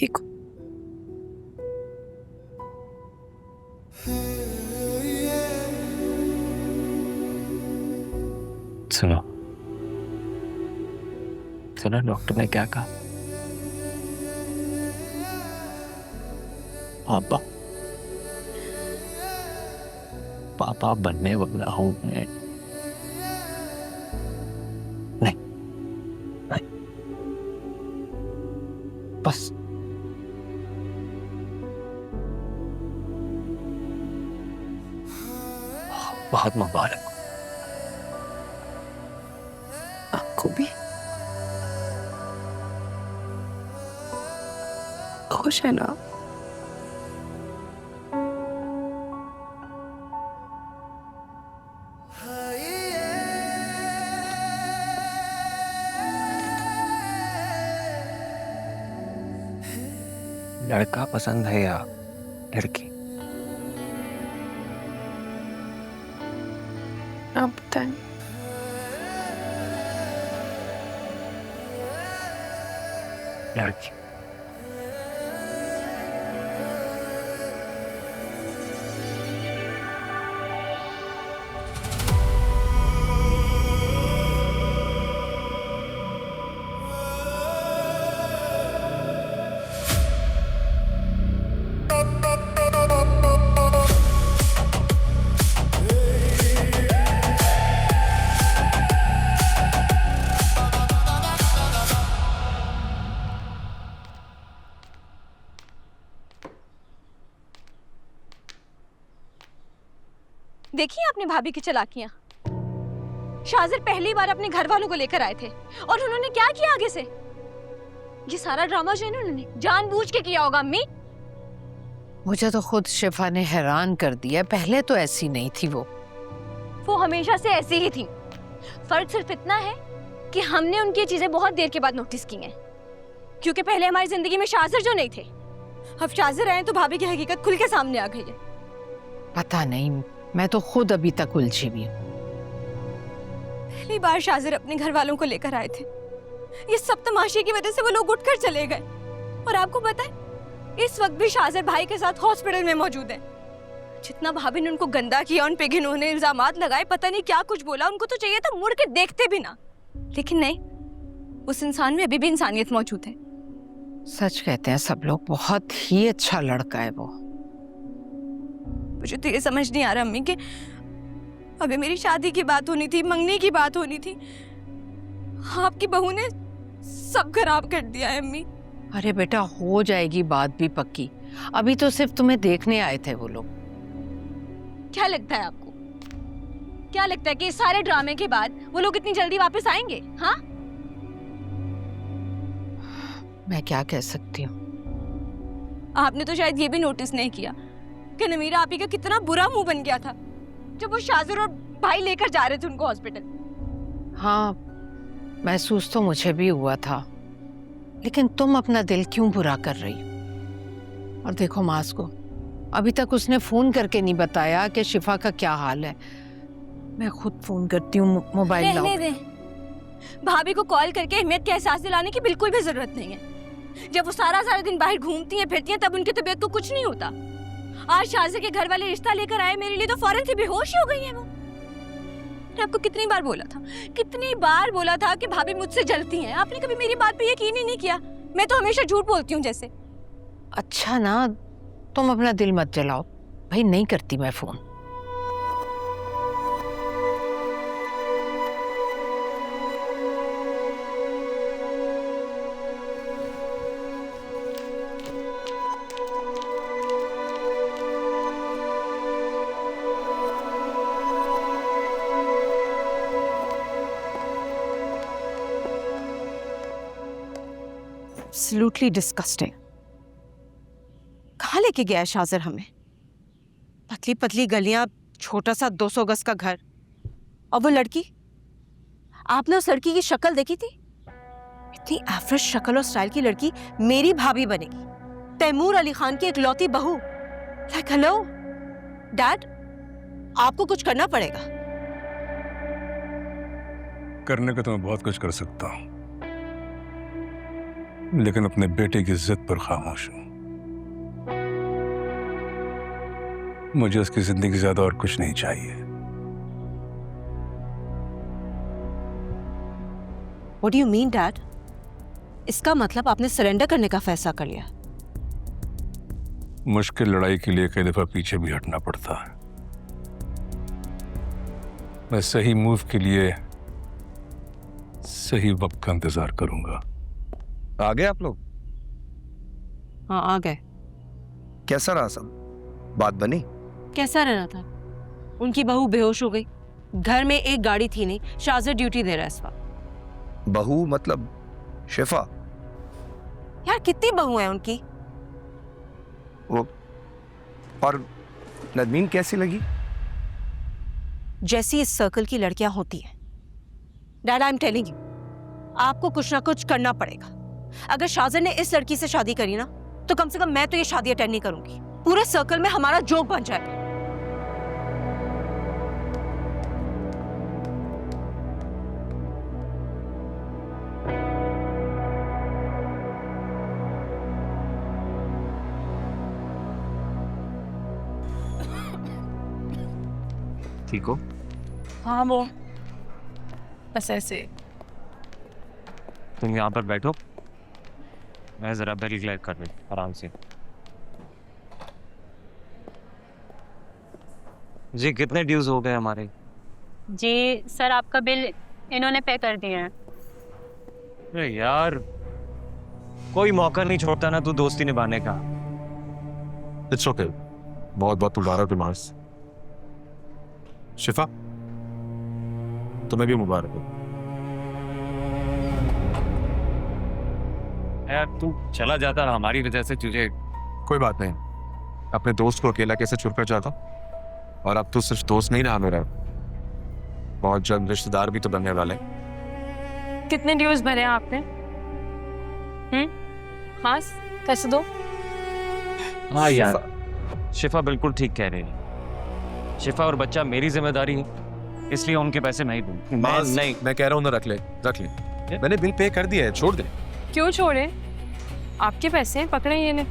ठीक हूँ। सुनो सुनो, डॉक्टर ने क्या कहा? पापा पापा बनने वाला हूं मैं। नहीं नहीं, बस बहुत मुबारक। आपको भी। खुश है ना? लड़का पसंद है या लड़की? आप बताएं। लड़की। देखिए आपने भाभी की चालाकियां। शाजिर पहली बार अपने घर वालों को लेकर आए थे और उन्होंने क्या किया आगे से? ये सारा ड्रामा जो है ना उन्होंने जानबूझ के किया होगा। अम्मी, मुझे तो खुद शिफा ने हैरान कर दिया। पहले तो ऐसी नहीं थी वो हमेशा से ऐसी ही थी। फर्क सिर्फ इतना है कि हमने उनकी चीजें बहुत देर के बाद नोटिस की हैं, क्योंकि पहले हमारी जिंदगी में शाजिर जो नहीं थे, अब शाजिर आए तो भाभी की हकीकत खुल के सामने आ गई है। पता नहीं, मैं तो खुद अभी तक उलझी हुई हूँ। पहली बार शाजिर अपने घर वालों को लेकर आए थे। ये सब तमाशे की वजह से वो लोग उठकर चले गए। और आपको पता है इस वक्त भी शाजिर भाई के साथ हॉस्पिटल में मौजूद है। जितना भाभी ने उनको गंदा किया, उन पे घिनौने इल्जामात लगाए, पता नहीं क्या कुछ बोला, उनको तो चाहिए था मुड़ के देखते भी ना। लेकिन नहीं, उस इंसान में अभी भी इंसानियत मौजूद है। सच कहते हैं सब लोग, बहुत ही अच्छा लड़का है वो। मुझे तो ये समझ नहीं आ रहा अम्मी कि अभी मेरी शादी की बात होनी थी, मंगनी की बात होनी थी, आपकी बहू ने सब खराब कर दिया है। अम्मी, अरे बेटा, हो जाएगी बात भी पक्की। अभी तो सिर्फ तुम्हें देखने आए थे वो लोग। क्या लगता है आपको? क्या लगता है कि इस सारे ड्रामे के बाद वो लोग इतनी जल्दी वापस आएंगे? हाँ, मैं क्या कह सकती हूँ। आपने तो शायद ये भी नोटिस नहीं किया कि नमीरा आपी का कितना बुरा मुंह बन गया था जब वो शाजिर और भाई लेकर जा रहे थे उनको हॉस्पिटल। हाँ, महसूस तो मुझे भी हुआ था, लेकिन तुम अपना दिल क्यों बुरा कर रही हो? और देखो मास को, अभी तक उसने फोन करके नहीं बताया कि शिफा का क्या हाल है। मैं खुद फोन करती हूँ, मोबाइल लाओ। भाभी को कॉल करके अहमियत का एहसास दिलाने की बिल्कुल भी जरूरत नहीं है। जब वो सारा दिन बाहर घूमती हैं फिरती हैं तब उनकी तबीयत को कुछ नहीं होता। आज शाजिर के घर वाले रिश्ता लेकर आए मेरे लिए तो फौरन से बेहोश ही हो गई है वो। मैंने आपको कितनी बार बोला था कि भाभी मुझसे जलती हैं। आपने कभी मेरी बात पे यकीन ही नहीं किया। मैं तो हमेशा झूठ बोलती हूँ जैसे। अच्छा ना, तुम अपना दिल मत जलाओ भाई, नहीं करती मैं फोन। Absolutely disgusting। कहाँ लेके गया है शाजिर हमें? पतली पतली गलियां, छोटा सा 200 गज का घर, और वो लड़की। आपने उस लड़की की शक्ल देखी थी? इतनी एवरेज शक्ल और स्टाइल की लड़की मेरी भाभी बनेगी? तैमूर अली खान की इकलौती बहू। लाइक हेलो डैड, आपको कुछ करना पड़ेगा। करने को तो मैं बहुत कुछ कर सकता हूँ, लेकिन अपने बेटे की जिद पर खामोश हूं। मुझे उसकी जिंदगी से ज्यादा और कुछ नहीं चाहिए। What do you mean, Dad? इसका मतलब आपने सरेंडर करने का फैसला कर लिया? मुश्किल लड़ाई के लिए कई दफा पीछे भी हटना पड़ता है। मैं सही मूव के लिए सही वक्त का इंतजार करूंगा। आ गए आप लोग? हाँ, आ गए। कैसा रहा सब? बात बनी? कैसा रहना था? उनकी बहू बेहोश हो गई। घर में एक गाड़ी थी नहीं। शाज़र ड्यूटी दे रहा है इस वक्त। बहू मतलब शिफा? यार कितनी बहू है उनकी? वो और नदमीन कैसी लगी? जैसी इस सर्कल की लड़कियां होती हैं। Dad, I am telling you, आपको कुछ ना कुछ करना पड़ेगा। अगर शाज़र ने इस लड़की से शादी करी ना, तो कम से कम मैं तो ये शादी अटेंड नहीं करूंगी। पूरे सर्कल में हमारा जोक बन जाएगा। ठीक हो? हाँ वो बस ऐसे। तुम यहाँ पर बैठो, मैं जरा बेल क्लियर कर लूँ आराम से। जी कितने ड्यूज हो गए हमारे? जी सर, आपका बिल इन्होंने पे कर दिया है। अरे यार, कोई मौका नहीं छोड़ता ना तू दोस्ती निभाने का। इट्स ओके, बहुत बहुत मुबारक रिमार्क्स। शिफा, तुम्हें भी मुबारक हो। यार तू चला जाता ना हमारी वजह से तुझे। कोई बात नहीं, अपने दोस्त को अकेला कैसे छोड़कर जाता। और अब तो सिर्फ दोस्त नहीं रहा मेरा, बहुत जल्द रिश्तेदार भी तो बनने वाले। कितने ड्यूज भरे हैं आपने? मास कैसे दो? हाँ यार, शिफा बिल्कुल ठीक कह रही है। शिफा और बच्चा मेरी जिम्मेदारी है, इसलिए उनके पैसे मैं ही दूं। नहीं, मैं कह रहा हूँ ना, रख ले। मैंने बिल पे कर दिया है, छोड़ दे। क्यों छोड़े? आपके पैसे हैं, पकड़े ये ले।